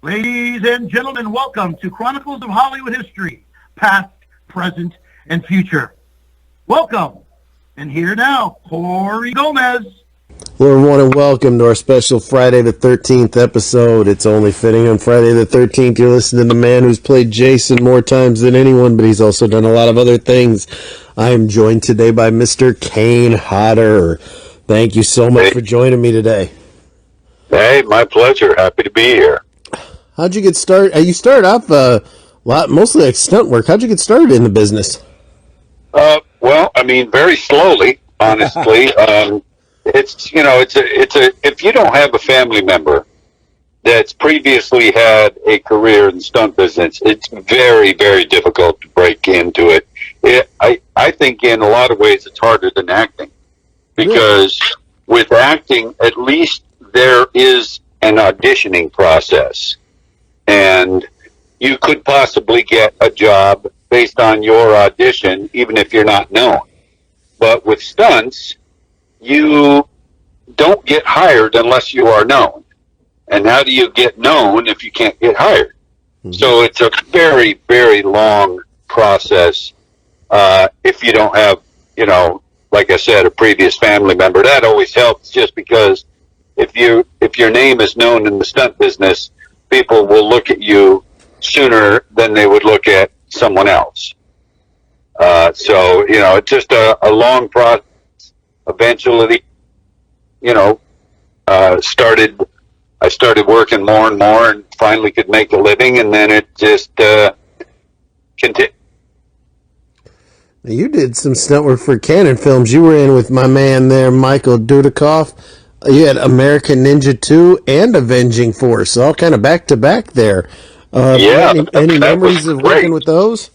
Ladies and gentlemen, welcome to Chronicles of Hollywood History, past, present, and future. Welcome. And here now, Corey Gomez. Hello, everyone, and welcome to our special Friday the 13th episode. It's only fitting on Friday the 13th. You're listening to the man who's played Jason more times than anyone, but he's also done a lot of other things. I am joined today by Mr. Kane Hodder. Thank you so much for joining me today. Hey, my pleasure. Happy to be here. How'd you get started? You started off mostly like stunt work. How'd you get started in the business? Well, I mean, very slowly, honestly. If you don't have a family member that's previously had a career in the stunt business, it's very, very difficult to break into it. I think in a lot of ways it's harder than acting, because with acting, at least there is an auditioning process, and you could possibly get a job based on your audition, even if you're not known. But with stunts, you don't get hired unless you are known. And how do you get known if you can't get hired? Mm-hmm. So it's a very, very long process. If you don't have, like I said, a previous family member, that always helps, just because if your name is known in the stunt business, people will look at you sooner than they would look at someone else. So it's just a long process. Eventually, I started working more and more, and finally could make a living, and then it just continued. You did some stunt work for Canon Films. You were in with my man there, Michael Dudikoff. You had American Ninja 2 and Avenging Force, all kind of back-to-back there. Any memories of working with those?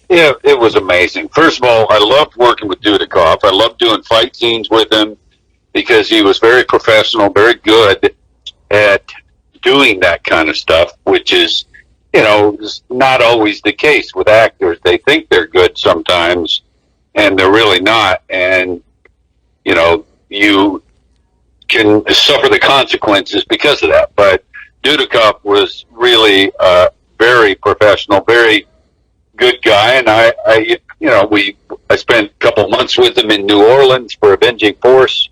Yeah, it was amazing. First of all, I loved working with Dudikoff. I loved doing fight scenes with him because he was very professional, very good at doing that kind of stuff, which is, is not always the case with actors. They think they're good sometimes, and they're really not. And, you can suffer the consequences because of that. But Dudikoff was really very professional, very good guy, and I spent a couple months with him in New Orleans for Avenging Force,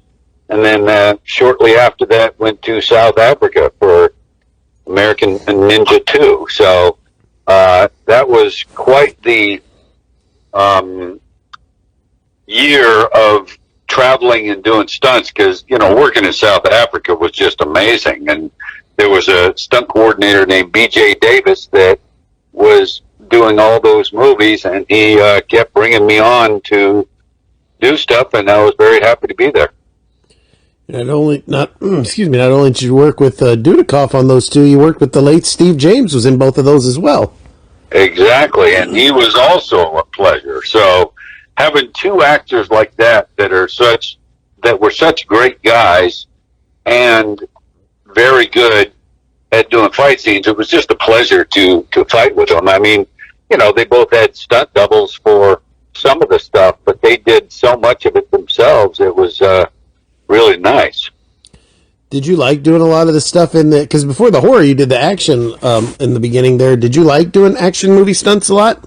and then shortly after that went to South Africa for American Ninja 2. So that was quite the year of traveling and doing stunts, because working in South Africa was just amazing. And there was a stunt coordinator named B.J. Davis that was doing all those movies, and he kept bringing me on to do stuff, and I was very happy to be there. Not only did you work with Dudikoff on those two, you worked with the late Steve James, was in both of those as well. Exactly, and he was also a pleasure. So having two actors like that were such great guys and very good at doing fight scenes, it was just a pleasure to fight with them. I mean, they both had stunt doubles for some of the stuff, but they did so much of it themselves. It was really nice. Did you like doing a lot of the stuff because before the horror, you did the action in the beginning there. Did you like doing action movie stunts a lot?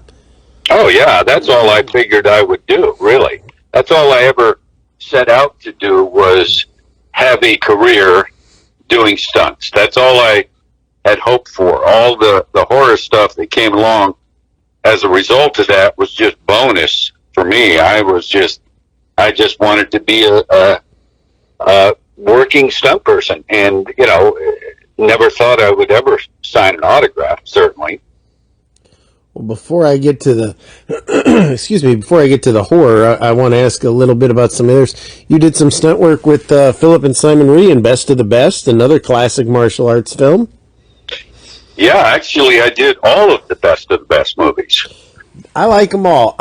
Oh, yeah. That's all I figured I would do, really. That's all I ever set out to do, was have a career doing stunts. That's all I had hoped for. All the horror stuff that came along as a result of that was just bonus for me. I just wanted to be a working stunt person, and never thought I would ever sign an autograph, certainly. Well, before I get to the horror, I want to ask a little bit about some others. You did some stunt work with Philip and Simon Rhee in Best of the Best, another classic martial arts film. Yeah, actually, I did all of the Best of the Best movies. I like them all.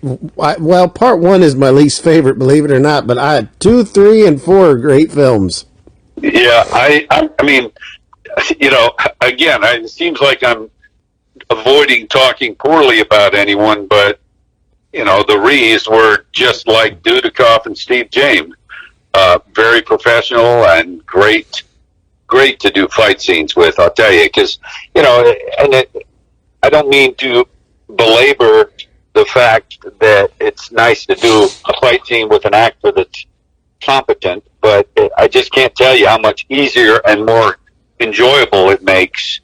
Well, part one is my least favorite, believe it or not, but 2, 3, and 4 are great films. Yeah, I mean, again, it seems like I'm avoiding talking poorly about anyone, but the Rhees were just like Dudikoff and Steve James, very professional and great great to do fight scenes with, I'll tell you, because, I don't mean to belabor the fact that it's nice to do a fight scene with an actor that's competent, but I just can't tell you how much easier and more enjoyable it makes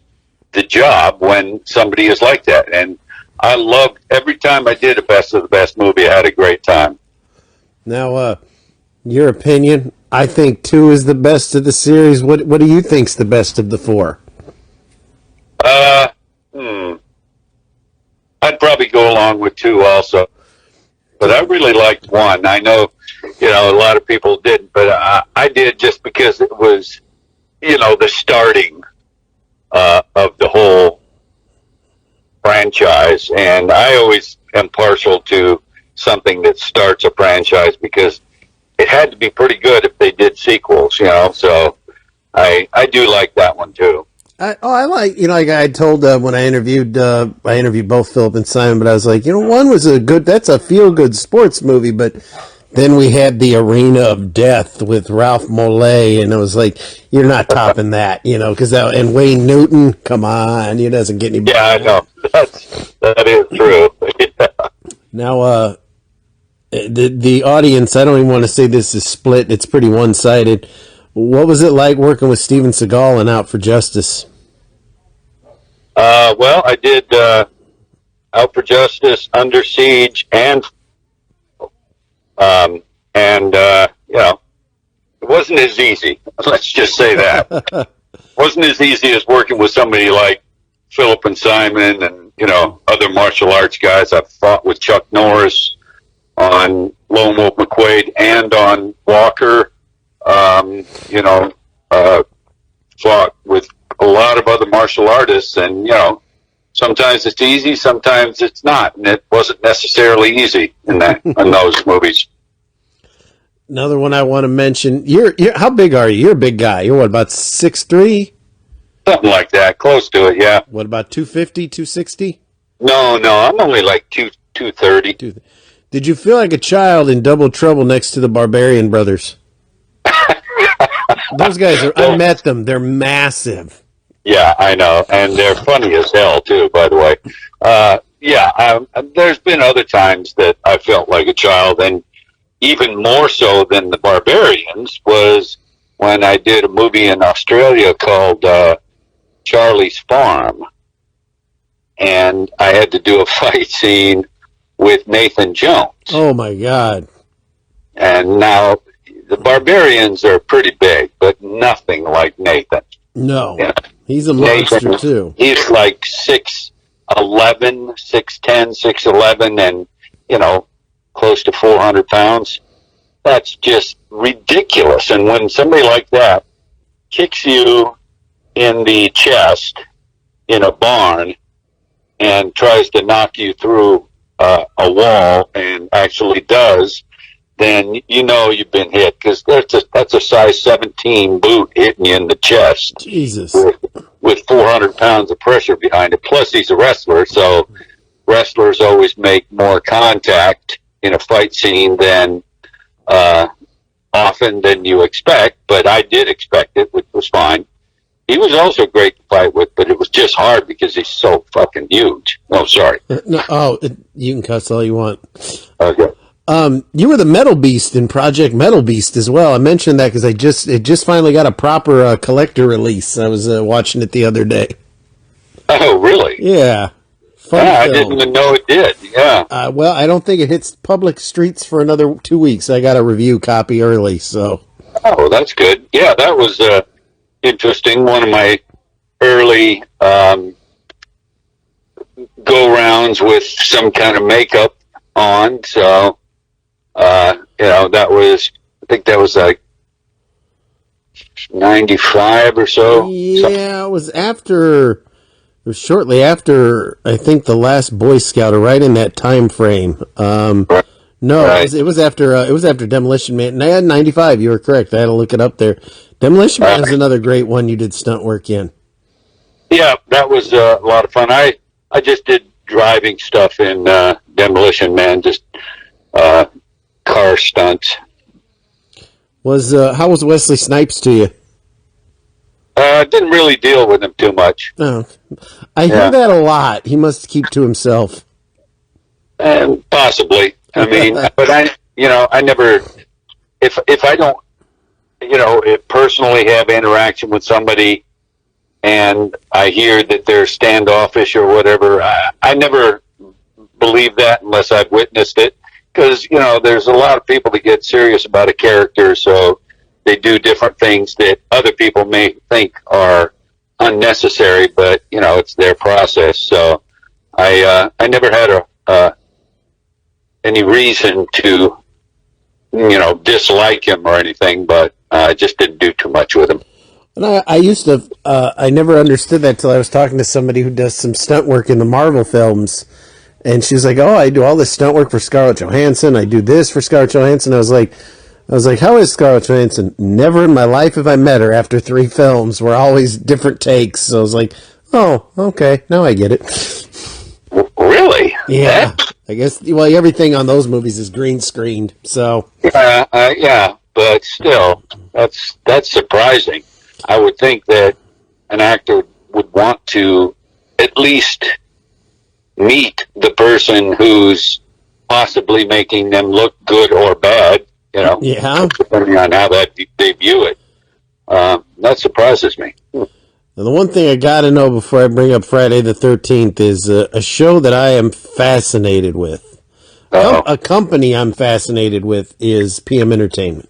the job when somebody is like that. And I loved every time I did a Best of the Best movie. I had a great time. Now, your opinion, I think 2 is the best of the series. What do you think's the best of the 4? I'd probably go along with 2 also. But I really liked 1. I know, a lot of people didn't, but I did just because it was, the starting of the whole franchise. And I always am partial to something that starts a franchise because it had to be pretty good if they did sequels, so I do like that one too. I like, like I told when I interviewed both Philip and Simon, but I was like, 1 was that's a feel-good sports movie, but then we had the Arena of Death with Ralph Mollet, and it was like, you're not topping that, because and Wayne Newton, come on, it doesn't get any better. Yeah, I know. That is true. Yeah. Now, the audience, I don't even want to say this is split, it's pretty one-sided. What was it like working with Steven Seagal in Out for Justice? Well, I did Out for Justice, Under Siege, and it wasn't as easy. Let's just say that. It wasn't as easy as working with somebody like Philip and Simon and, other martial arts guys. I fought with Chuck Norris on Lone Wolf McQuaid and on Walker. Fought with a lot of other martial artists, and sometimes it's easy, sometimes it's not, and it wasn't necessarily easy in those movies. Another one I want to mention. You're how big are you? You're a big guy. You're what, about 6'3"? Something like that, close to it, yeah. What, about 250, 260? No, I'm only like 230. Did you feel like a child in Double Trouble next to the Barbarian Brothers? Those guys I met them. They're massive. Yeah, I know. And they're funny as hell, too, by the way. There's been other times that I felt like a child, and even more so than the Barbarians was when I did a movie in Australia called Charlie's Farm. And I had to do a fight scene with Nathan Jones. Oh, my God. And now the Barbarians are pretty big, but nothing like Nathan. No. Yeah. He's a monster, Nathan, too. He's like 6'11", 6'10", 6'11", and, close to 400 pounds. That's just ridiculous. And when somebody like that kicks you in the chest in a barn and tries to knock you through a wall, and actually does, then you've been hit, because that's a size 17 boot hitting you in the chest. Jesus. With 400 pounds of pressure behind it. Plus, he's a wrestler, so wrestlers always make more contact in a fight scene than often than you expect, but I did expect it, which was fine. He was also great to fight with, but it was just hard because he's so fucking huge. Oh, sorry. You can cuss all you want. Okay. You were the Metal Beast in Project Metal Beast as well. I mentioned that because it just finally got a proper collector release. I was watching it the other day. Oh, really? Yeah. I didn't even know it did. Yeah. Well, I don't think it hits public streets for another 2 weeks. I got a review copy early, so. Oh, that's good. Yeah, that was interesting. One of my early go-rounds with some kind of makeup on, so. I think that was like 95 or so. Yeah, it was shortly after, I think, the last Boy Scout, or right in that time frame. Right. No, right. It was after Demolition Man. And I had 95, you were correct. I had to look it up there. Demolition Man is another great one you did stunt work in. Yeah, that was a lot of fun. I just did driving stuff in Demolition Man, just car stunts. How was Wesley Snipes to you? Didn't really deal with him too much. Oh, I hear that a lot. He must keep to himself. And possibly. I mean, but I never, if I don't, personally have interaction with somebody and I hear that they're standoffish or whatever, I never believe that unless I've witnessed it. Because, there's a lot of people that get serious about a character, so they do different things that other people may think are unnecessary, but, it's their process. So I never had any reason to, dislike him or anything, but I just didn't do too much with him. And I used to, I never understood that till I was talking to somebody who does some stunt work in the Marvel films. And she's like, "Oh, I do all this stunt work for Scarlett Johansson. I do this for Scarlett Johansson." I was like, "How is Scarlett Johansson?" Never in my life have I met her after 3 films. We're always different takes. So I was like, "Oh, okay, now I get it." Really? Yeah. I guess, everything on those movies is green screened. So. Yeah, but still, that's surprising. I would think that an actor would want to at least meet the person who's possibly making them look good or bad, Yeah. depending on how they view it. That surprises me. Now, the one thing I got to know before I bring up Friday the 13th is a show that I am fascinated with. A company I'm fascinated with is PM Entertainment.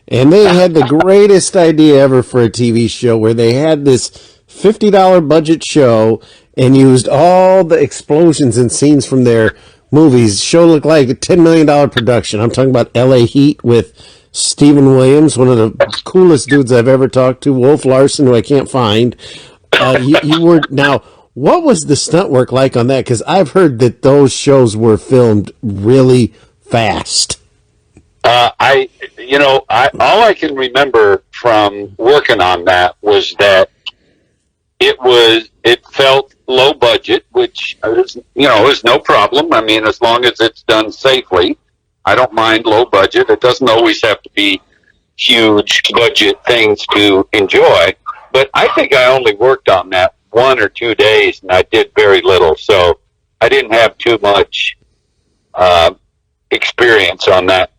And they had the greatest idea ever for a TV show where they had this $50 budget show and used all the explosions and scenes from their movies. Show looked like a $10 million production. I'm talking about LA Heat with Stephen Williams, one of the coolest dudes I've ever talked to, Wolf Larson, who I can't find. Now, what was the stunt work like on that? Because I've heard that those shows were filmed really fast. All I can remember from working on that was that it felt low budget, which is no problem. I mean, as long as it's done safely, I don't mind low budget. It doesn't always have to be huge budget things to enjoy. But I think I only worked on that 1 or 2 days, and I did very little, so I didn't have too much experience on that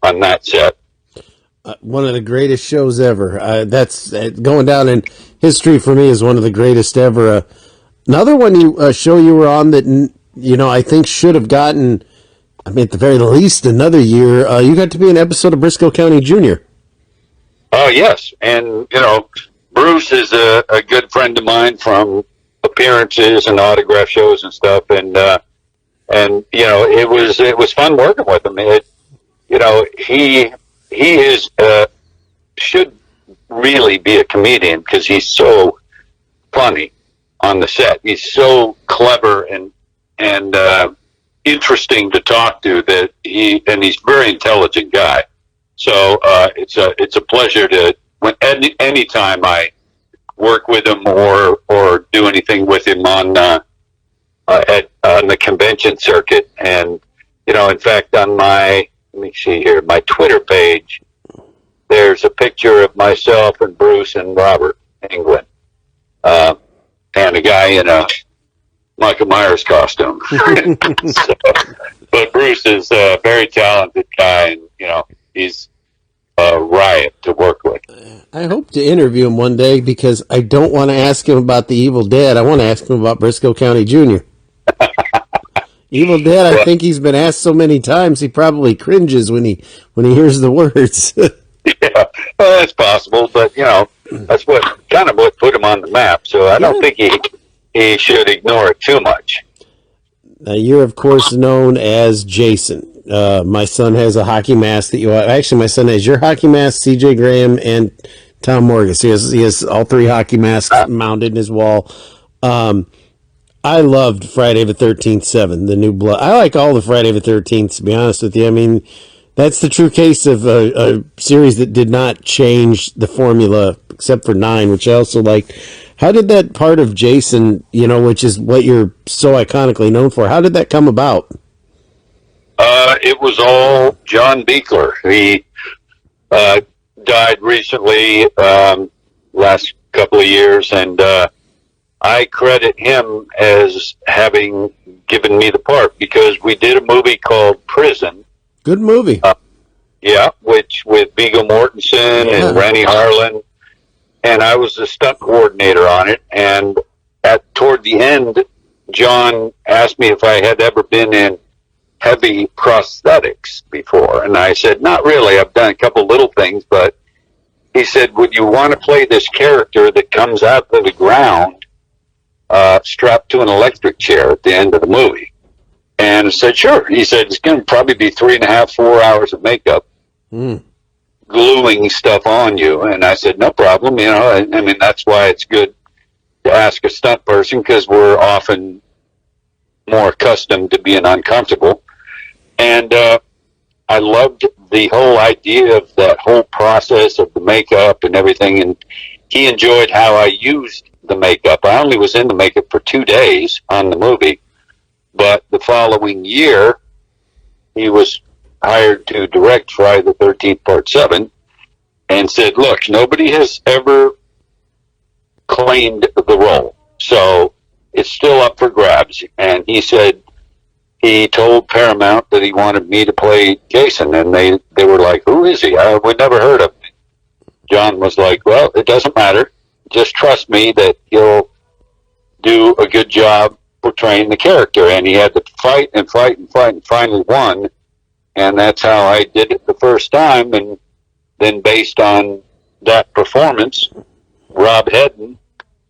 set. One of the greatest shows ever. That's going down in history for me as one of the greatest ever. Another one show you were on that I think should have gotten, at the very least, another year. You got to be an episode of Briscoe County Jr. Oh yes, and Bruce is a good friend of mine from appearances and autograph shows and stuff, and it was fun working with him. He is should really be a comedian because he's so funny on the set. He's so clever and interesting to talk to he's a very intelligent guy. So it's a pleasure to anytime I work with him or do anything with him on the convention circuit. And in fact, on let me see here, my Twitter page, there's a picture of myself and Bruce and Robert Englund, and a guy in a Michael Myers costume. But Bruce is a very talented guy, and he's a riot to work with. I hope to interview him one day because I don't want to ask him about the Evil Dead. I want to ask him about Briscoe County Jr. Evil Dead, I think he's been asked so many times he probably cringes when he hears the words. Yeah, well, that's possible, but that's what put him on the map. So I don't think he should ignore it too much. Now, you're of course known as Jason. My son has a hockey mask actually my son has your hockey mask, CJ Graham, and Tom Morgan. So he has all 3 hockey masks mounted in his wall. I loved Friday the 13th 7, the new blood. I like all the Friday the 13th, to be honest with you. That's the true case of a series that did not change the formula except for 9, which I also liked. How did that part of Jason, which is what you're so iconically known for, how did that come about? It was all John Beekler. He died recently, last couple of years, and I credit him as having given me the part because we did a movie called Prison. Good movie. Yeah, which with Viggo Mortensen and Rennie Harlan, and I was the stunt coordinator on it. And toward the end, John asked me if I had ever been in heavy prosthetics before, and I said, not really. I've done a couple little things, but he said, would you want to play this character that comes out of the ground strapped to an electric chair at the end of the movie? And I said, sure. He said, it's going to probably be 3.5, 4 hours of makeup, gluing stuff on you. And I said, no problem. You know, I mean, that's why it's good to ask a stunt person, because we're often more accustomed to being uncomfortable. And I loved the whole idea of that whole process of the makeup and everything. And he enjoyed how I used the makeup. I only was in the makeup for 2 days on the movie, but the following year, he was hired to direct Friday the 13th, Part 7, and said, look, nobody has ever claimed the role, so it's still up for grabs. And he said he told Paramount that he wanted me to play Jason, and they were like, who is he? We'd never heard of him. John was like, well, it doesn't matter. Just trust me that he'll do a good job portraying the character. And he had to fight and fight and fight and finally won. And that's how I did it the first time. And then based on that performance, Rob Hedden,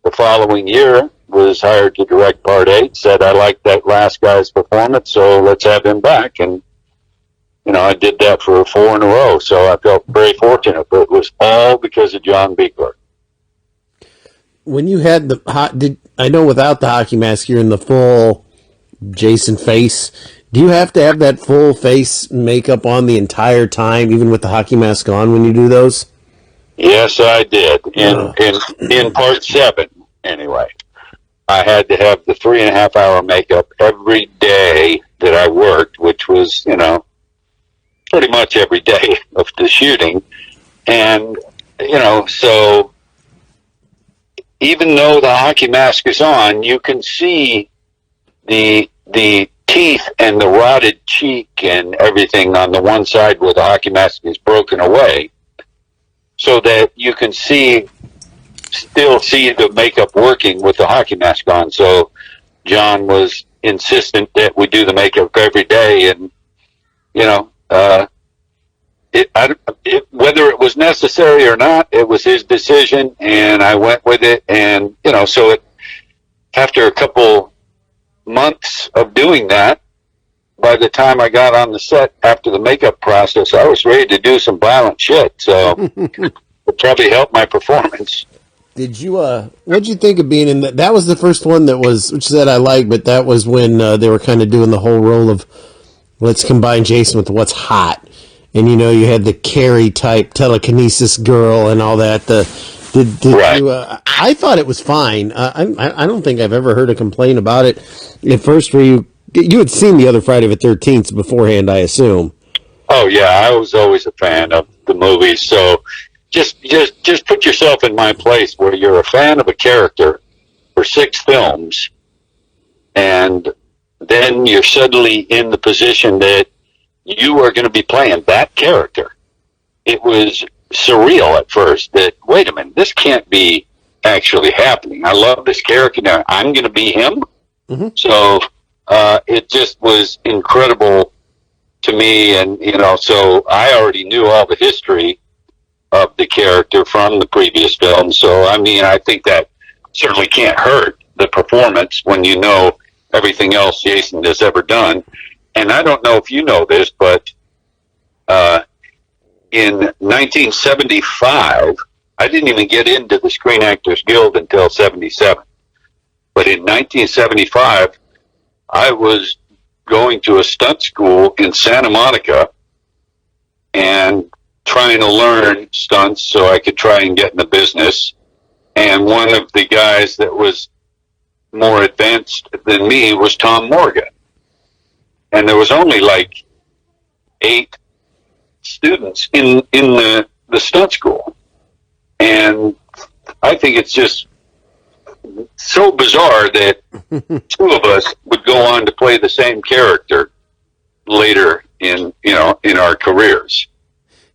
the following year, was hired to direct Part 8, said, I like that last guy's performance, so let's have him back. And, you know, I did that for 4 in a row, so I felt very fortunate. But it was all because of John Beekler. When you had I know without the hockey mask, you're in the full Jason face. Do you have to have that full face makeup on the entire time, even with the hockey mask on, when you do those? Yes, I did. In Part 7, anyway. I had to have the 3.5 hour makeup every day that I worked, which was, you know, pretty much every day of the shooting. And, you know, so even though the hockey mask is on, you can see the teeth and the rotted cheek and everything on the one side where the hockey mask is broken away, so that you can still see the makeup working with the hockey mask on. So John was insistent that we do the makeup every day, and, you know, whether it was necessary or not, it was his decision, and I went with it. And, you know, so after a couple months of doing that, by the time I got on the set after the makeup process, I was ready to do some violent shit. So it probably helped my performance. Did you, what'd you think of being in that? That was the first one which that I liked, but that was when they were kind of doing the whole role of, let's combine Jason with what's hot. And, you know, you had the Carrie type telekinesis girl and all that. Right. I thought it was fine. I don't think I've ever heard a complaint about it. At first, you had seen the other Friday the 13th beforehand, I assume. Oh yeah, I was always a fan of the movies. So just put yourself in my place, where you're a fan of a character for 6 films, and then you're suddenly in the position that you are going to be playing that character. It was surreal at first that, wait a minute, this can't be actually happening. I love this character now. I'm going to be him. Mm-hmm. So it just was incredible to me. And, you know, so I already knew all the history of the character from the previous film. So, I mean, I think that certainly can't hurt the performance when you know everything else Jason has ever done. And I don't know if you know this, but in 1975, I didn't even get into the Screen Actors Guild until 77. But in 1975, I was going to a stunt school in Santa Monica and trying to learn stunts so I could try and get in the business. And one of the guys that was more advanced than me was Tom Morgan. And there was only like 8 students in the stunt school. And I think it's just so bizarre that two of us would go on to play the same character later in our careers.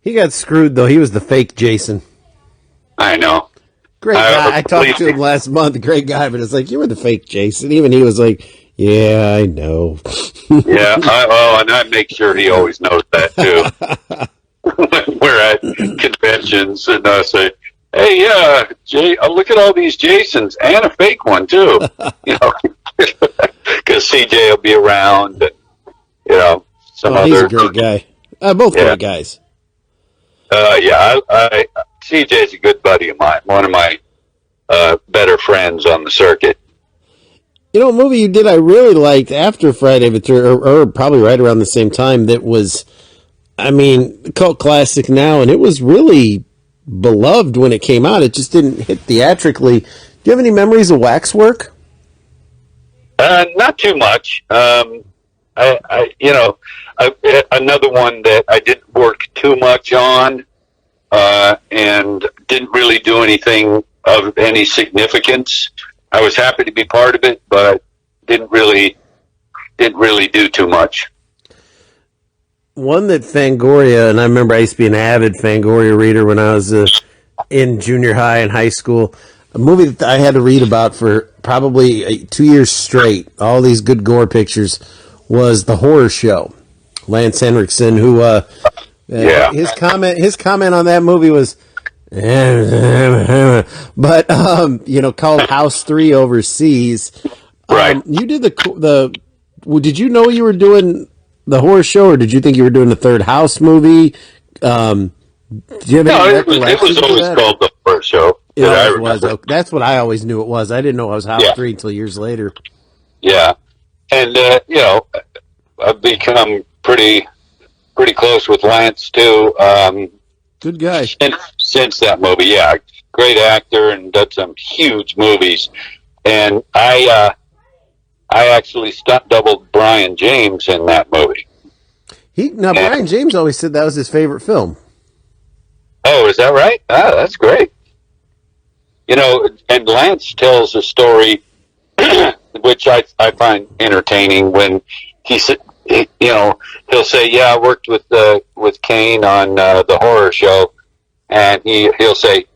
He got screwed though. He was the fake Jason. I know. Great guy. I talked to him last month. Great guy, but it's like, you were the fake Jason. Even he was like, yeah, I know. Yeah. And I make sure he always knows that too. When we're at conventions, and I say, "Hey, Jay, look at all these Jasons and a fake one too." Because CJ will be around, and some other. He's a great guy. Both great guys. CJ's a good buddy of mine. One of my better friends on the circuit. A movie you did I really liked after Friday the 13th, or probably right around the same time, that was, cult classic now, and it was really beloved when it came out. It just didn't hit theatrically. Do you have any memories of Waxwork? Not too much. Another one that I didn't work too much on, and didn't really do anything of any significance. I was happy to be part of it, but didn't really do too much. One that Fangoria, and I remember I used to be an avid Fangoria reader when I was in junior high and high school. A movie that I had to read about for probably 2 years straight, all these good gore pictures, was The Horror Show. Lance Henriksen, who his comment on that movie was, but called House 3 overseas. Right. You did did you know you were doing The Horror Show, or did you think you were doing the Third House movie? Do you have any it was always called The Horror Show. It always was. Okay. That's what I always knew it was. I didn't know it was House 3 until years later. Yeah. And, I've become pretty close with Lance, too. Good guy. Since that movie, yeah. Great actor and done some huge movies. And I actually stunt doubled Brian James in that movie. Brian James always said that was his favorite film. Oh, is that right? Ah, that's great. And Lance tells a story, which I find entertaining, when he'll say, "Yeah, I worked with Kane on The Horror Show," and he'll say,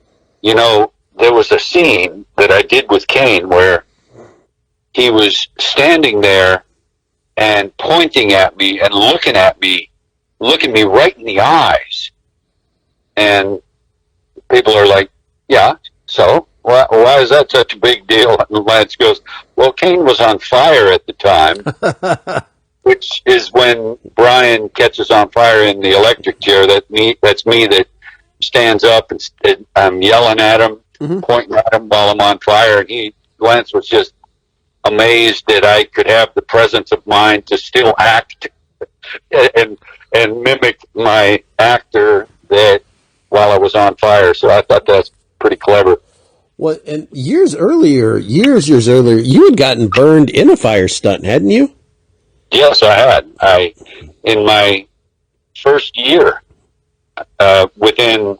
"There was a scene that I did with Kane where he was standing there and pointing at me and looking me right in the eyes." And people are like, "Yeah, so why is that such a big deal?" And Lance goes, "Well, Kane was on fire at the time," which is when Brian catches on fire in the electric chair. That's me that stands up and I'm yelling at him, pointing at him while I'm on fire. And Lance was just amazed that I could have the presence of mind to still act and mimic my actor that while I was on fire. So I thought that's pretty clever. Well, and years earlier, you had gotten burned in a fire stunt, hadn't you? Yes, I had. In my first year, within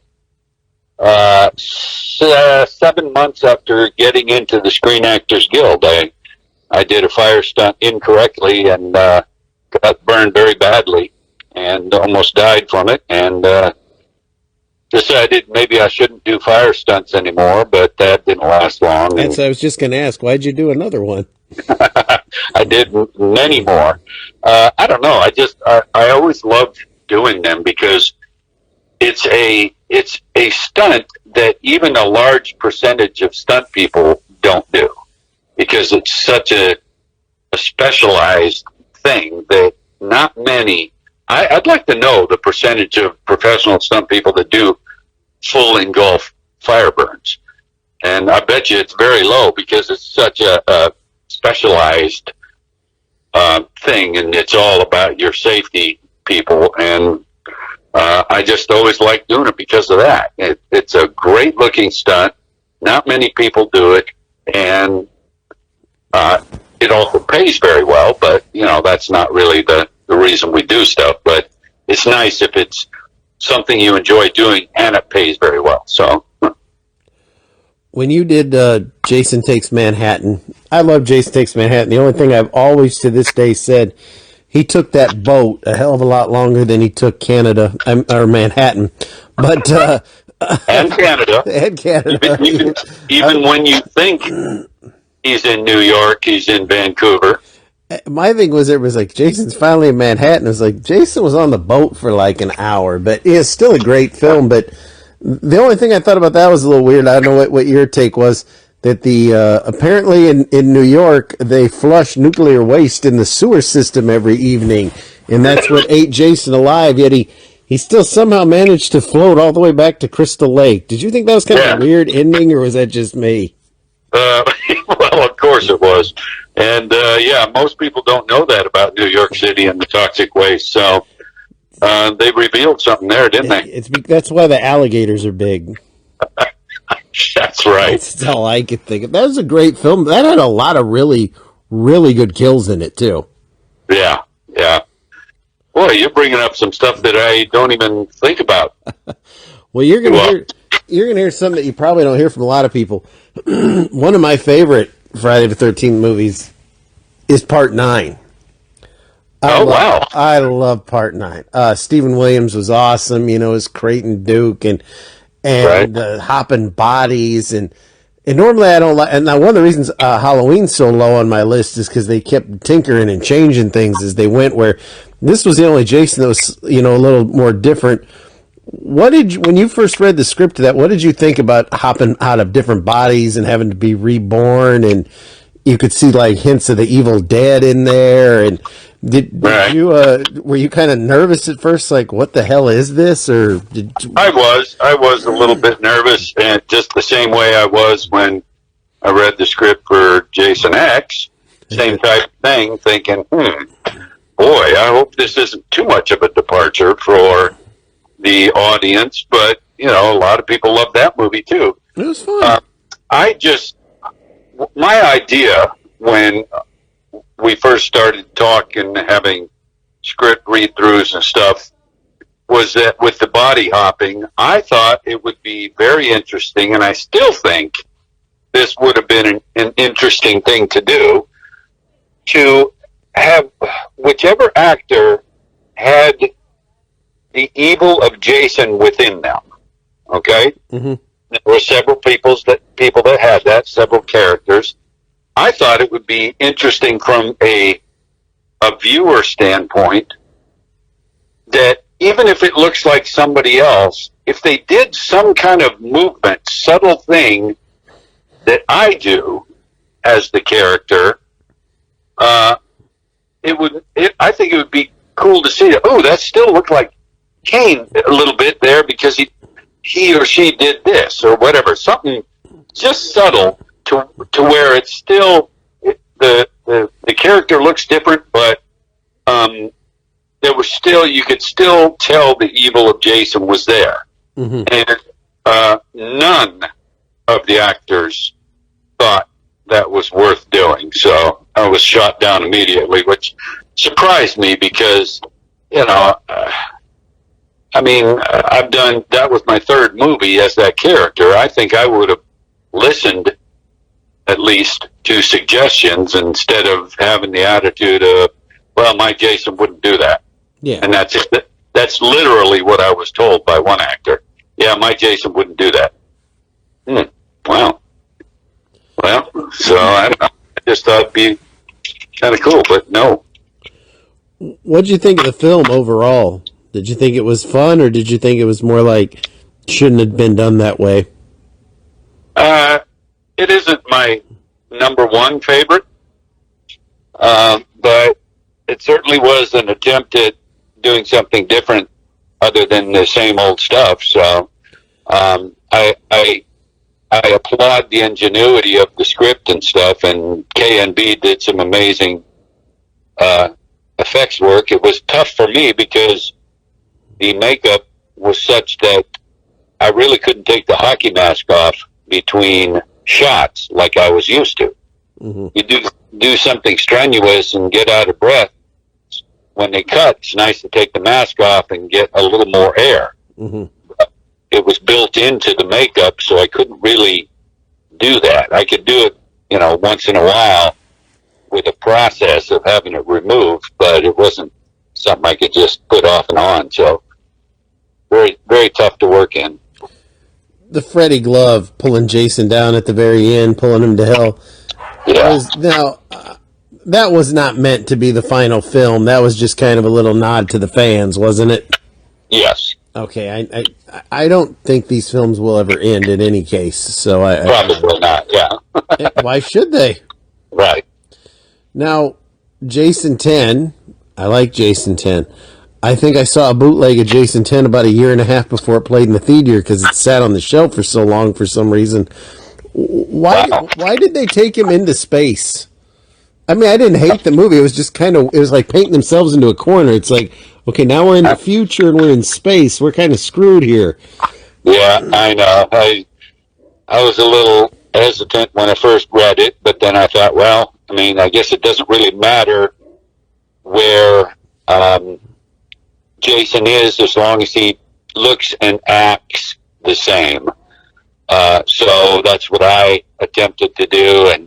7 months after getting into the Screen Actors Guild, I did a fire stunt incorrectly and got burned very badly and almost died from it, and decided maybe I shouldn't do fire stunts anymore, but that didn't last long. And so I was just going to ask, why'd you do another one? I did many more. I don't know. I always loved doing them because it's a stunt that even a large percentage of stunt people don't do, because it's such a specialized thing that not many. I'd like to know the percentage of professional stunt people that do full engulf fire burns. And I bet you it's very low because it's such a specialized thing, and it's all about your safety, people. And I just always liked doing it because of that. It's a great looking stunt. Not many people do it, and it also pays very well, but that's not really the reason we do stuff. But it's nice if it's something you enjoy doing and it pays very well. So when you did Jason Takes Manhattan, I love Jason Takes Manhattan. The only thing I've always to this day said, he took that boat a hell of a lot longer than he took Canada or Manhattan, but And Canada. and Canada. Even when you think he's in New York, he's in Vancouver. My thing was, it was like, Jason's finally in Manhattan. It was like, Jason was on the boat for like an hour, but it's still a great film. But the only thing I thought about that was a little weird. I don't know what your take was, that the apparently in New York, they flush nuclear waste in the sewer system every evening, and that's what ate Jason alive, yet he still somehow managed to float all the way back to Crystal Lake. Did you think that was kind of a weird ending, or was that just me? Well, of course it was. And, most people don't know that about New York City and the toxic waste. So they revealed something there, didn't they? That's why the alligators are big. That's right. That's all I could think of. That was a great film. That had a lot of really, really good kills in it, too. Yeah. Boy, you're bringing up some stuff that I don't even think about. Well, you're gonna hear something that you probably don't hear from a lot of people. One of my favorite Friday the 13th movies is Part 9. Wow. I love Part 9. Stephen Williams was awesome, as Creighton Duke and hopping bodies and normally I don't like. And now one of the reasons Halloween's so low on my list is because they kept tinkering and changing things as they went. Where this was the only Jason that was a little more different. When you first read the script of that, what did you think about hopping out of different bodies and having to be reborn? And you could see like hints of the Evil Dead in there. And did you were you kind of nervous at first, like what the hell is this? Or I was a little bit nervous, and just the same way I was when I read the script for Jason X. Same type of thing, thinking, boy, I hope this isn't too much of a departure for the audience, but a lot of people love that movie too. It was fun. My idea when we first started talking, having script read-throughs and stuff, was that with the body hopping, I thought it would be very interesting, and I still think this would have been an interesting thing to do, to have whichever actor had the evil of Jason within them. Okay? Mm-hmm. There were several people that had that, several characters. I thought it would be interesting from a viewer standpoint that even if it looks like somebody else, if they did some kind of movement, subtle thing that I do as the character, I think it would be cool to see that. Oh, that still looked like Kane a little bit there because he or she did this or whatever, something just subtle to where it's still the character looks different, but you could still tell the evil of Jason was there. Mm-hmm. And none of the actors thought that was worth doing, so I was shot down immediately, which surprised me because I've done that with my third movie as that character. I think I would have listened at least to suggestions instead of having the attitude of, well, my Jason wouldn't do that. Yeah. And that's it. That's literally what I was told by one actor. Yeah, my Jason wouldn't do that. Wow. Well, so I don't know. I just thought it'd be kind of cool, but no. What did you think of the film overall? Did you think it was fun, or did you think it was more like shouldn't have been done that way? It isn't my number one favorite, but it certainly was an attempt at doing something different other than the same old stuff. So I applaud the ingenuity of the script and stuff, and KNB did some amazing effects work. It was tough for me because the makeup was such that I really couldn't take the hockey mask off between shots like I was used to. Mm-hmm. You do something strenuous and get out of breath. When they cut, it's nice to take the mask off and get a little more air. Mm-hmm. It was built into the makeup, so I couldn't really do that. I could do it, once in a while with a process of having it removed, but it wasn't something I could just put off and on. So very, very tough to work in. The Freddy glove pulling Jason down at the very end, pulling him to hell. Yeah. That was not meant to be the final film. That was just kind of a little nod to the fans, wasn't it? Yes. Okay, I don't think these films will ever end in any case. So Probably not. Yeah. Why should they? Right. Now, Jason 10. I like Jason 10. I think I saw a bootleg of Jason 10 about a year and a half before it played in the theater because it sat on the shelf for so long for some reason. Why did they take him into space? I mean, I didn't hate the movie. It was just it was like painting themselves into a corner. It's like, okay, now we're in the future and we're in space. We're kind of screwed here. Yeah, I know. I was a little hesitant when I first read it, but then I thought, well, I mean, I guess it doesn't really matter where Jason is as long as he looks and acts the same. So that's what I attempted to do, and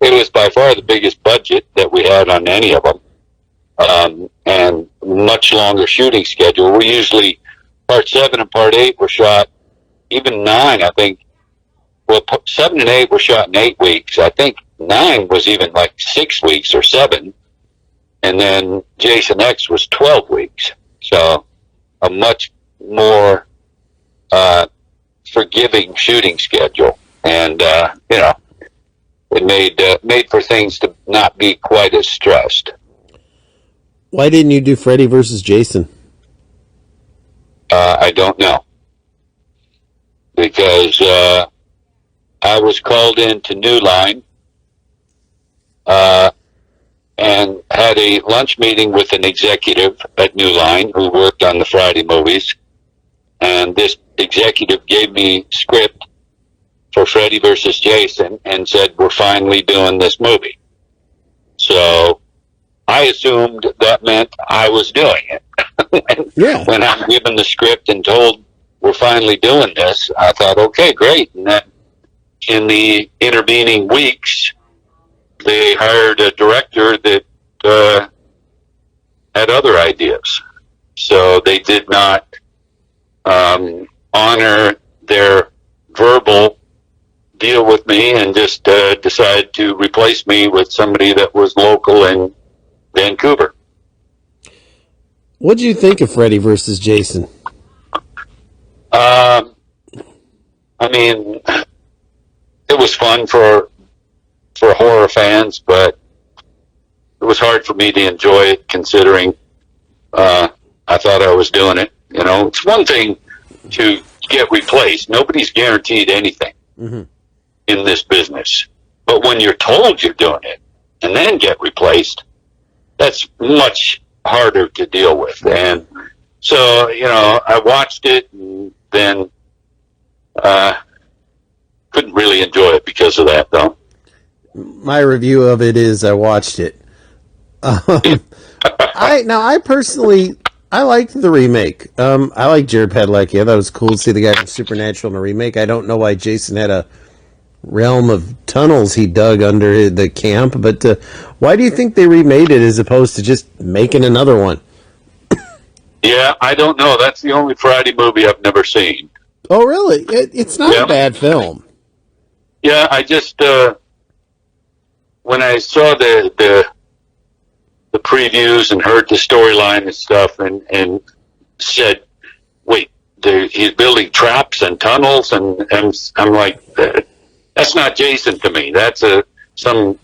it was by far the biggest budget that we had on any of them, and much longer shooting schedule. We usually, part 7 and part 8 were shot, even 9, I think. Well, 7 and 8 were shot in 8 weeks. I think 9 was even like 6 weeks or 7. And then Jason X was 12 weeks. So a much more forgiving shooting schedule. And, it made for things to not be quite as stressed. Why didn't you do Freddy versus Jason? I don't know. Because I was called into New Line and had a lunch meeting with an executive at New Line who worked on the Friday movies. And this executive gave me script for Freddy versus Jason and said, we're finally doing this movie. So I assumed that meant I was doing it. When I'm given the script and told we're finally doing this, I thought, okay, great. And then in the intervening weeks, they hired a director that had other ideas. So they did not honor their verbal deal with me and just decided to replace me with somebody that was local in Vancouver. What do you think of Freddy versus Jason? I mean, it was fun for horror fans, but it was hard for me to enjoy it considering I thought I was doing it. It's one thing to get replaced. Nobody's guaranteed anything in this business. But when you're told you're doing it and then get replaced, that's much harder to deal with. And so, I watched it and then couldn't really enjoy it because of that, though. My review of it is I watched it. I personally, I liked the remake. I like Jared Padalecki. I thought it was cool to see the guy from Supernatural in a remake. I don't know why Jason had a realm of tunnels he dug under the camp, but why do you think they remade it as opposed to just making another one? Yeah, I don't know. That's the only Friday movie I've never seen. Oh, really? It's not a bad film. Yeah, I just when I saw the previews and heard the storyline and stuff, and said, "Wait, he's building traps and tunnels," and I'm like, "That's not Jason to me. That's some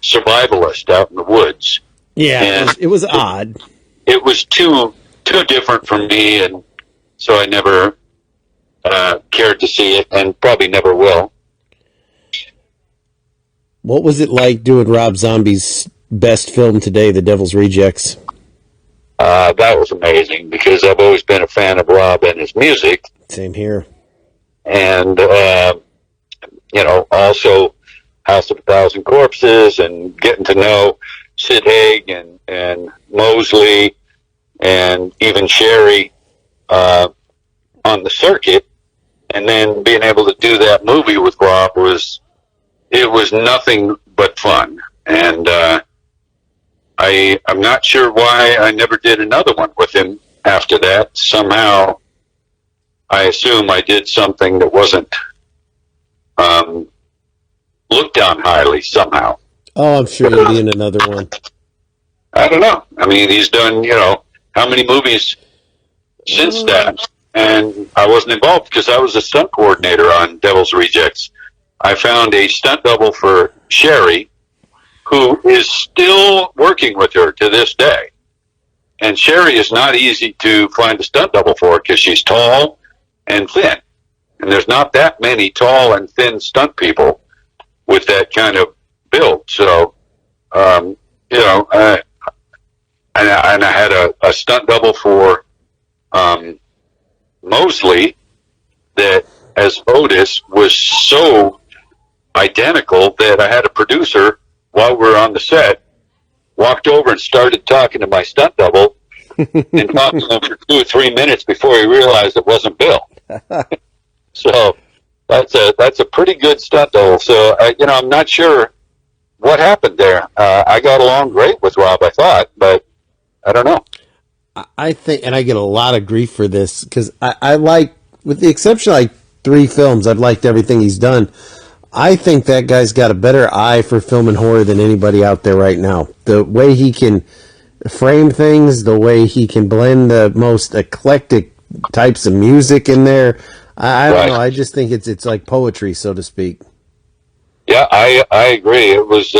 survivalist out in the woods." Yeah, and it was odd. It was too different from me, and so I never cared to see it, and probably never will. What was it like doing Rob Zombie's best film today, The Devil's Rejects? That was amazing because I've always been a fan of Rob and his music. Same here. And, also House of a Thousand Corpses and getting to know Sid Haig and Mosley and even Sherry on the circuit. and then being able to do that movie with Rob was nothing but fun. And I'm not sure why I never did another one with him after that. Somehow, I assume I did something that wasn't looked on highly somehow. Oh, I'm sure you'll be in another one. I don't know. I mean, he's done, how many movies since that? And I wasn't involved because I was a stunt coordinator on Devil's Rejects. I found a stunt double for Sherry, who is still working with her to this day. And Sherry is not easy to find a stunt double for because she's tall and thin. And there's not that many tall and thin stunt people with that kind of build. So, and I had a stunt double for Mosley that, as Otis, was so identical that I had a producer, while we were on the set, walked over and started talking to my stunt double and talked to him for 2 or 3 minutes before he realized it wasn't Bill. So that's a pretty good stunt double. So, I'm not sure what happened there. I got along great with Rob, I thought, but I don't know. I think, and I get a lot of grief for this, because I like, with the exception of like 3 films, I've liked everything he's done. I think that guy's got a better eye for film and horror than anybody out there right now. The way he can frame things, the way he can blend the most eclectic types of music in there. I don't know. I just think it's like poetry, so to speak. Yeah, I agree. It was,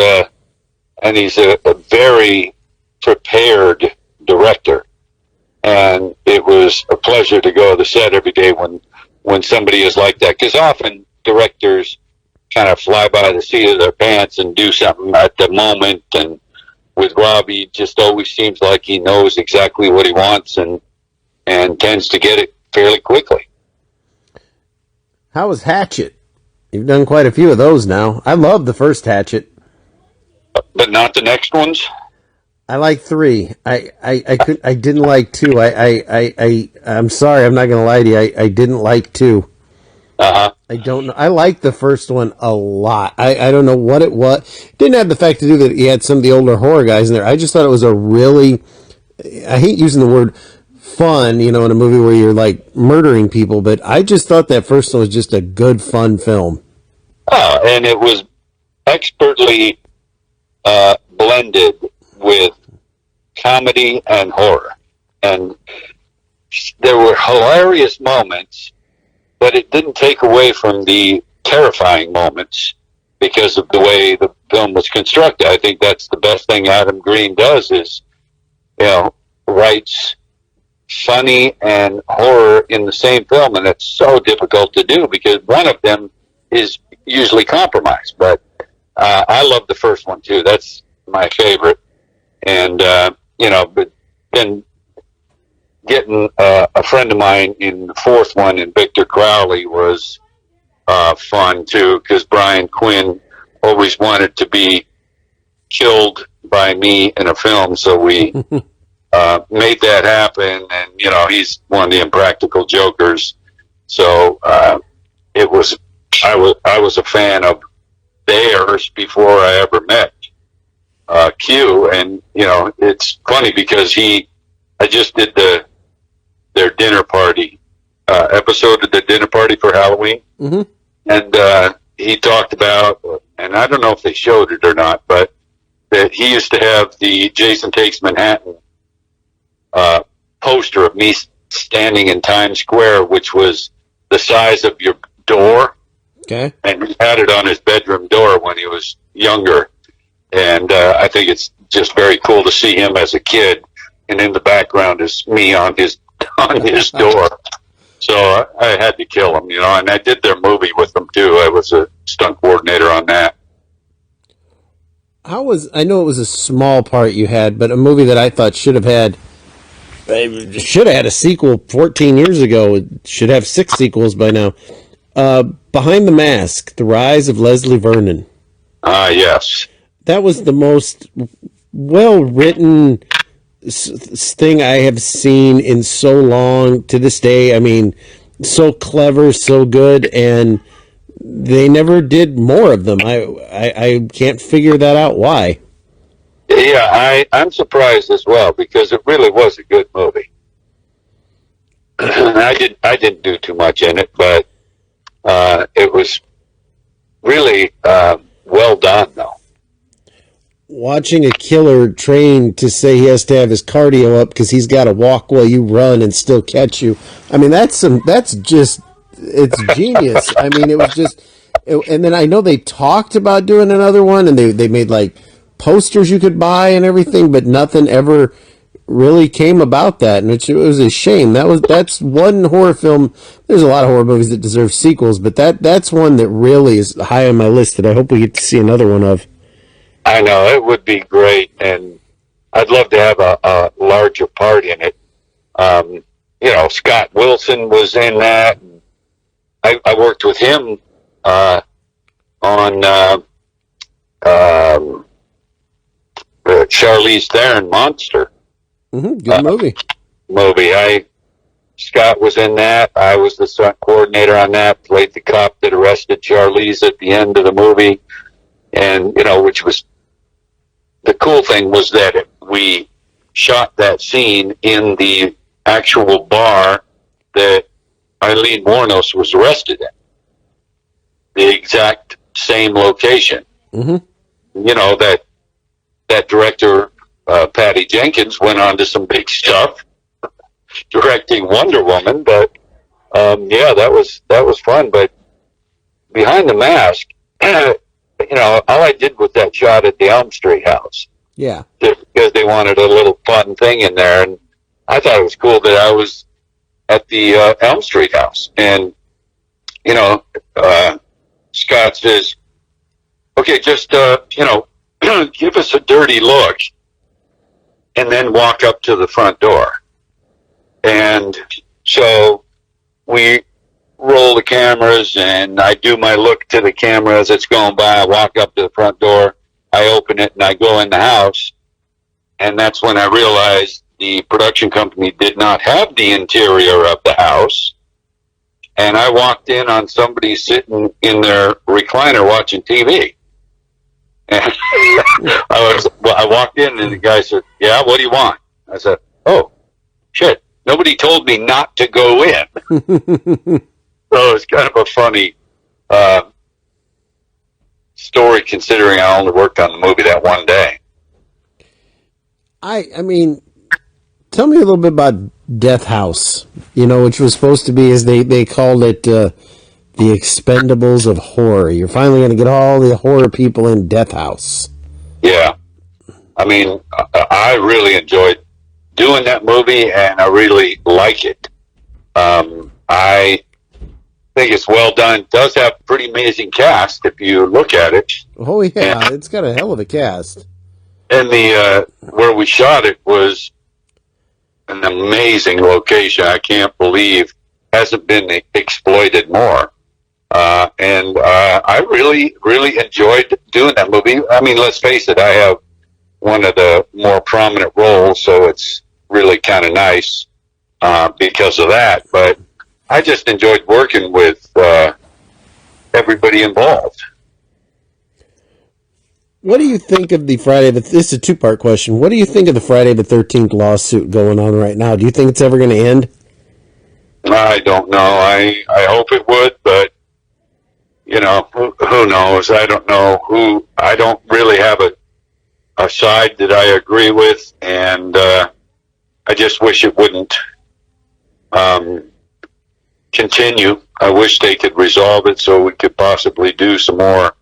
and he's a very prepared director. And it was a pleasure to go to the set every day when somebody is like that. Because often directors kind of fly by the seat of their pants and do something at the moment. And with Rob, he just always seems like he knows exactly what he wants and tends to get it fairly quickly. How was Hatchet? You've done quite a few of those now. I love the first Hatchet. But not the next ones? I like 3. I didn't like 2. I'm sorry, I'm not gonna lie to you. I didn't like 2. I don't know. I liked the first one a lot. I don't know what it was. It didn't have the fact to do that he had some of the older horror guys in there. I just thought it was a really, I hate using the word fun, in a movie where you're like murdering people, but I just thought that first one was just a good, fun film. Oh, and it was expertly blended with comedy and horror. And there were hilarious moments, but it didn't take away from the terrifying moments because of the way the film was constructed. I think that's the best thing Adam Green does is, writes funny and horror in the same film, and it's so difficult to do because one of them is usually compromised. But I love the first one too. That's my favorite. And, but then getting a friend of mine in the fourth one, in Victor Crowley, was fun too, because Brian Quinn always wanted to be killed by me in a film, so we made that happen. And he's one of the impractical jokers, so I was a fan of theirs before I ever met Q. And it's funny because I just did their dinner party episode of the dinner party for Halloween. Mm-hmm. And he talked about, and I don't know if they showed it or not, but that he used to have the Jason Takes Manhattan poster of me standing in Times Square, which was the size of your door. Okay. And he had it on his bedroom door when he was younger. And I think it's just very cool to see him as a kid. And in the background is me on his door. So I had to kill him, and I did their movie with them too. I was a stunt coordinator on that. I know it was a small part you had, but a movie that I thought should have had a sequel 14 years ago. It should have 6 sequels by now. Behind the Mask, The Rise of Leslie Vernon. Yes. That was the most well-written thing I have seen in so long. To this day, I mean, so clever, so good, and they never did more of them. I can't figure that out. Why? Yeah, I'm surprised as well because it really was a good movie. I didn't do too much in it, but it was really well done, though. Watching a killer train to say he has to have his cardio up because he's got to walk while you run and still catch you. I mean, that's just, it's genius. I mean, it was just, and then I know they talked about doing another one, and they made like posters you could buy and everything, but nothing ever really came about that, and it was a shame. That's one horror film. There's a lot of horror movies that deserve sequels, but that's one that really is high on my list that I hope we get to see another one of. I know it would be great, and I'd love to have a larger part in it. Scott Wilson was in that. I worked with him on Charlize Theron Monster. Good movie. Scott was in that. I was the stunt coordinator on that. Played the cop that arrested Charlize at the end of the movie, and which was the cool thing was that we shot that scene in the actual bar that Eileen Wuornos was arrested in. The exact same location. That director, Patty Jenkins, went on to some big stuff, directing Wonder Woman. But that was fun. But behind the mask, all I did was that shot at the Elm Street house. Yeah, just because they wanted a little fun thing in there, and I thought it was cool that I was at the Elm Street house, and Scott says, "Okay, just give us a dirty look, and then walk up to the front door." And so we roll the cameras, and I do my look to the camera as it's going by. I walk up to the front door, I open it, and I go in the house. And that's when I realized the production company did not have the interior of the house. And I walked in on somebody sitting in their recliner watching TV. And I walked in, and the guy said, "Yeah, what do you want?" I said, "Oh, shit. Nobody told me not to go in." So it's kind of a funny story, considering I only worked on the movie that one day. I mean, tell me a little bit about Death House, which was supposed to be, as they called it, the Expendables of horror. You're finally going to get all the horror people in Death House. Yeah. I mean, I really enjoyed doing that movie, and I really like it. I think it's well done. It does have a pretty amazing cast if you look at it. Oh yeah, it's got a hell of a cast. And the where we shot it was an amazing location. I can't believe hasn't been exploited more. And I really, really enjoyed doing that movie. I mean, let's face it, I have one of the more prominent roles, so it's really kind of nice because of that. But I just enjoyed working with everybody involved. What do you think of the this is a two-part question. What do you think of the Friday the 13th lawsuit going on right now? Do you think it's ever going to end? I don't know. I hope it would, but who knows? I don't know I don't really have a side that I agree with, and I just wish it wouldn't continue. I wish they could resolve it so we could possibly do some more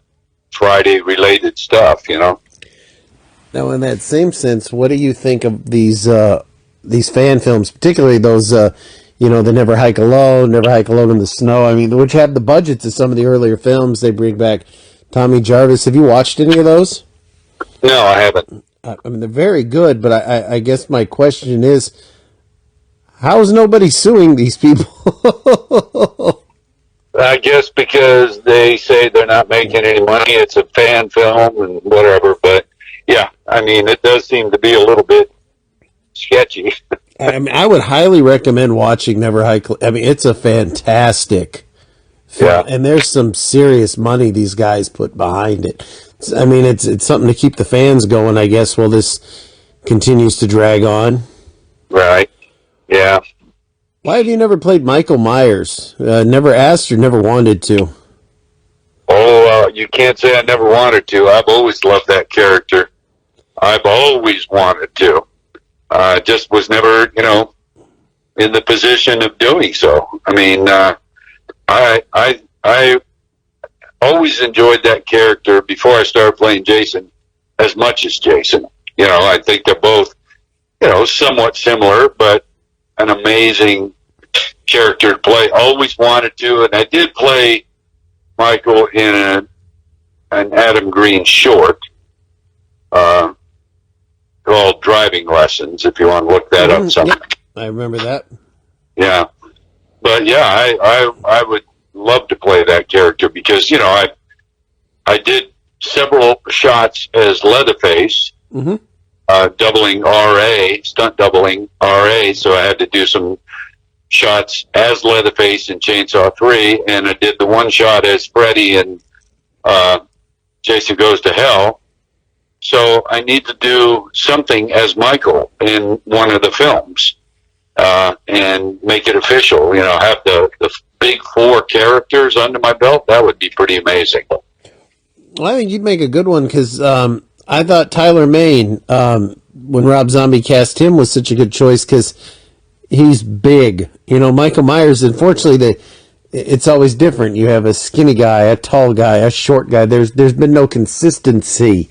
Friday-related stuff, Now, in that same sense, what do you think of these fan films, particularly those, the Never Hike Alone in the Snow? I mean, which have the budgets of some of the earlier films. They bring back Tommy Jarvis. Have you watched any of those? No, I haven't. I mean, they're very good, but I guess my question is, how is nobody suing these people? I guess because they say they're not making any money. It's a fan film and whatever. But yeah, I mean, it does seem to be a little bit sketchy. I mean, I would highly recommend watching Never Hike. I mean, it's a fantastic film, and there's some serious money these guys put behind it. I mean, it's something to keep the fans going, I guess, while this continues to drag on. Right. Yeah. Why have you never played Michael Myers? Never asked or never wanted to? Oh, you can't say I never wanted to. I've always loved that character. I've always wanted to. Just was never, in the position of doing so. I mean, I always enjoyed that character before I started playing Jason as much as Jason. I think they're both, somewhat similar, but an amazing character to play. Always wanted to, and I did play Michael in an Adam Green short called Driving Lessons, if you want to look that up somewhere. Yep. I remember that. Yeah. But yeah, I would love to play that character because, I did several shots as Leatherface, doubling RA, stunt doubling RA, so I had to do some shots as Leatherface in Chainsaw 3, and I did the one shot as Freddy in Jason Goes to Hell. So I need to do something as Michael in one of the films and make it official. Have the big 4 characters under my belt. That would be pretty amazing. Well, I think you'd make a good one because I thought Tyler Mane, when Rob Zombie cast him, was such a good choice because he's big. Michael Myers, unfortunately, it's always different. You have a skinny guy, a tall guy, a short guy. There's been no consistency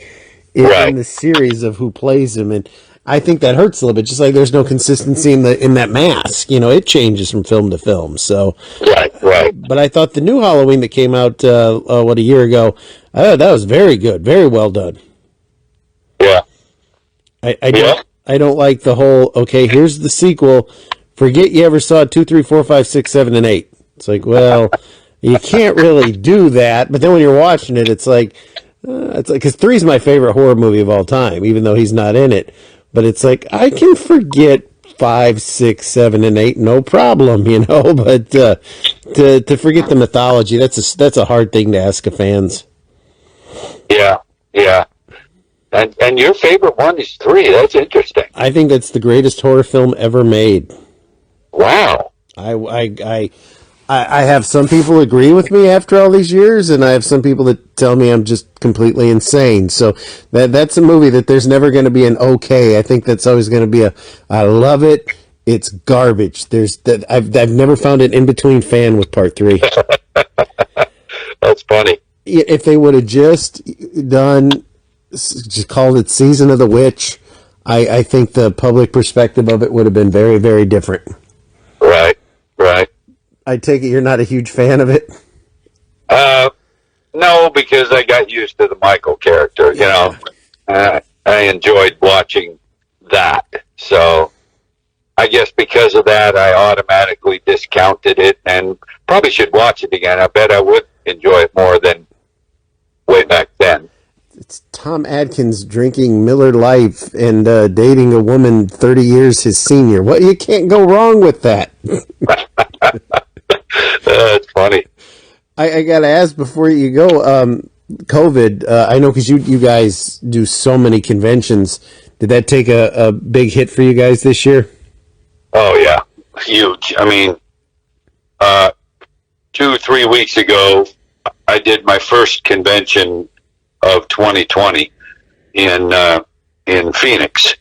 in the series of who plays him, and I think that hurts a little bit. Just like there's no consistency in that mask. It changes from film to film. So right. But I thought the new Halloween that came out a year ago, that was very good, very well done. Yeah. I don't like the whole, okay, here's the sequel. Forget you ever saw 2, 3, 4, 5, 6, 7, and 8. It's like, well, you can't really do that. But then when you're watching it, it's like, because 3 is my favorite horror movie of all time, even though he's not in it. But it's like, I can forget 5, 6, 7, and 8, no problem, But to forget the mythology, that's a hard thing to ask of fans. Yeah. And your favorite one is 3. That's interesting. I think that's the greatest horror film ever made. Wow. I have some people agree with me after all these years, and I have some people that tell me I'm just completely insane. So that's a movie that there's never going to be an okay. I think that's always going to be I love it. It's garbage. I've never found an in-between fan with part 3. That's funny. If they would have just called it Season of the Witch, I think the public perspective of it would have been very, very different. Right. I take it you're not a huge fan of it? No, because I got used to the Michael character, I enjoyed watching that. So I guess because of that, I automatically discounted it and probably should watch it again. I bet I would enjoy it more than way back then. It's Tom Atkins drinking Miller Lite and dating a woman 30 years his senior. What? You can't go wrong with that. That's funny. I got to ask before you go, COVID, I know because you guys do so many conventions. Did that take a big hit for you guys this year? Oh, yeah. Huge. I mean, 2-3 weeks ago, I did my first convention of 2020 in Phoenix.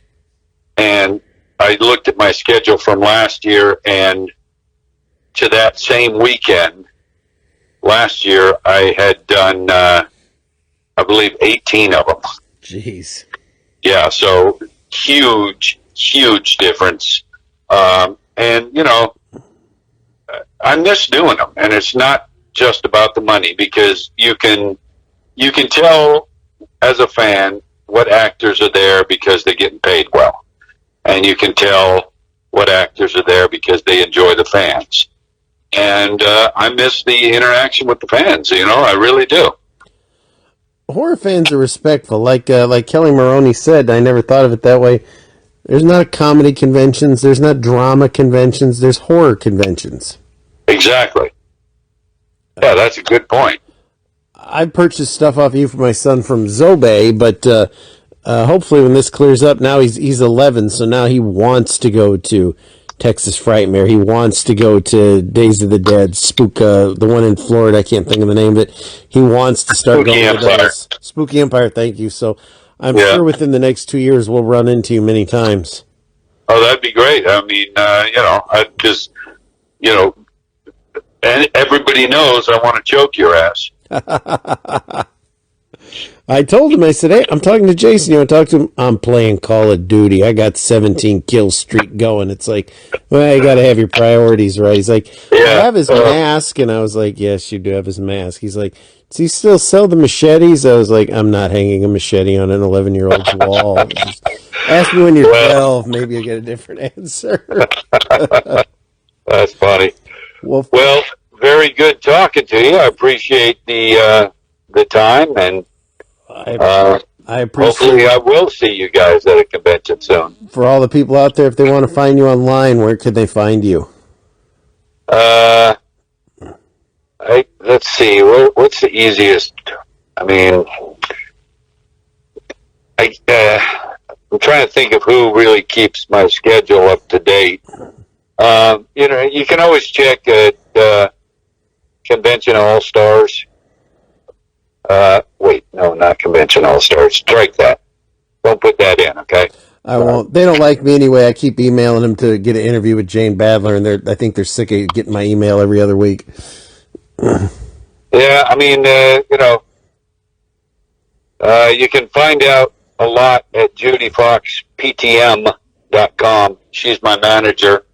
And I looked at my schedule from last year, and to that same weekend last year, I had done, I believe, 18 of them. Jeez. Yeah, so huge difference. And, I miss doing them. And it's not just about the money, because you can tell as a fan what actors are there because they're getting paid well. And you can tell what actors are there because they enjoy the fans. And I miss the interaction with the fans, I really do. Horror fans are respectful. Like Kelly Maroney said, I never thought of it that way. There's not comedy conventions. There's not drama conventions. There's horror conventions. Exactly. Yeah, that's a good point. I purchased stuff off you for my son from Zobe, but hopefully when this clears up, now he's 11, so now he wants to go to Texas Frightmare. He wants to go to Days of the Dead, the one in Florida. I can't think of the name of it. He wants to start Spooky going to Empire. those. Spooky Empire, thank you. So I'm Yeah. sure within the next 2 years we'll run into you many times. Oh, that'd be great. I mean, I just, and everybody knows I want to choke your ass. I told him, I said, hey, I'm talking to Jason. You want to talk to him? I'm playing Call of Duty. I got 17 kill streak going. It's like, well, you got to have your priorities right. He's like, I have his mask. And I was like, yes, you do have his mask. He's like, does he still sell the machetes? I was like, I'm not hanging a machete on an 11-year-old's wall. Just ask me when you're 12. Maybe you'll get a different answer. That's funny. Well, very good talking to you. I appreciate the time, and I appreciate hopefully I will see you guys at a convention soon. For all the people out there, if they want to find you online, where could they find you? Let's see. What's the easiest? I mean, I'm trying to think of who really keeps my schedule up to date. You can always check at Convention All Stars. Wait, no, not Convention All Stars. Strike that. Don't put that in, okay? I won't. They don't like me anyway. I keep emailing them to get an interview with Jane Badler, and I think they're sick of getting my email every other week. Yeah, I mean, you can find out a lot at judyfoxptm.com. She's my manager,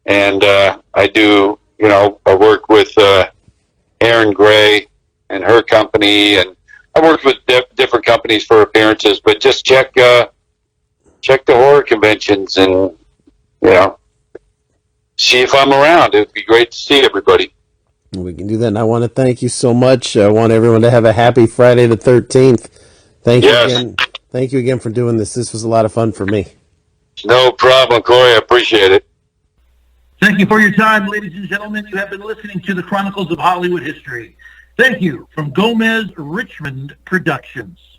and I do, I work with Erin Gray and her company, and I worked with different companies for appearances, but just check the horror conventions and, see if I'm around. It would be great to see everybody. We can do that, and I want to thank you so much. I want everyone to have a happy Friday the 13th. Thank you again. Thank you again for doing this. This was a lot of fun for me. No problem, Corey. I appreciate it. Thank you for your time, ladies and gentlemen. You have been listening to the Chronicles of Hollywood History. Thank you from Gomez Richmond Productions.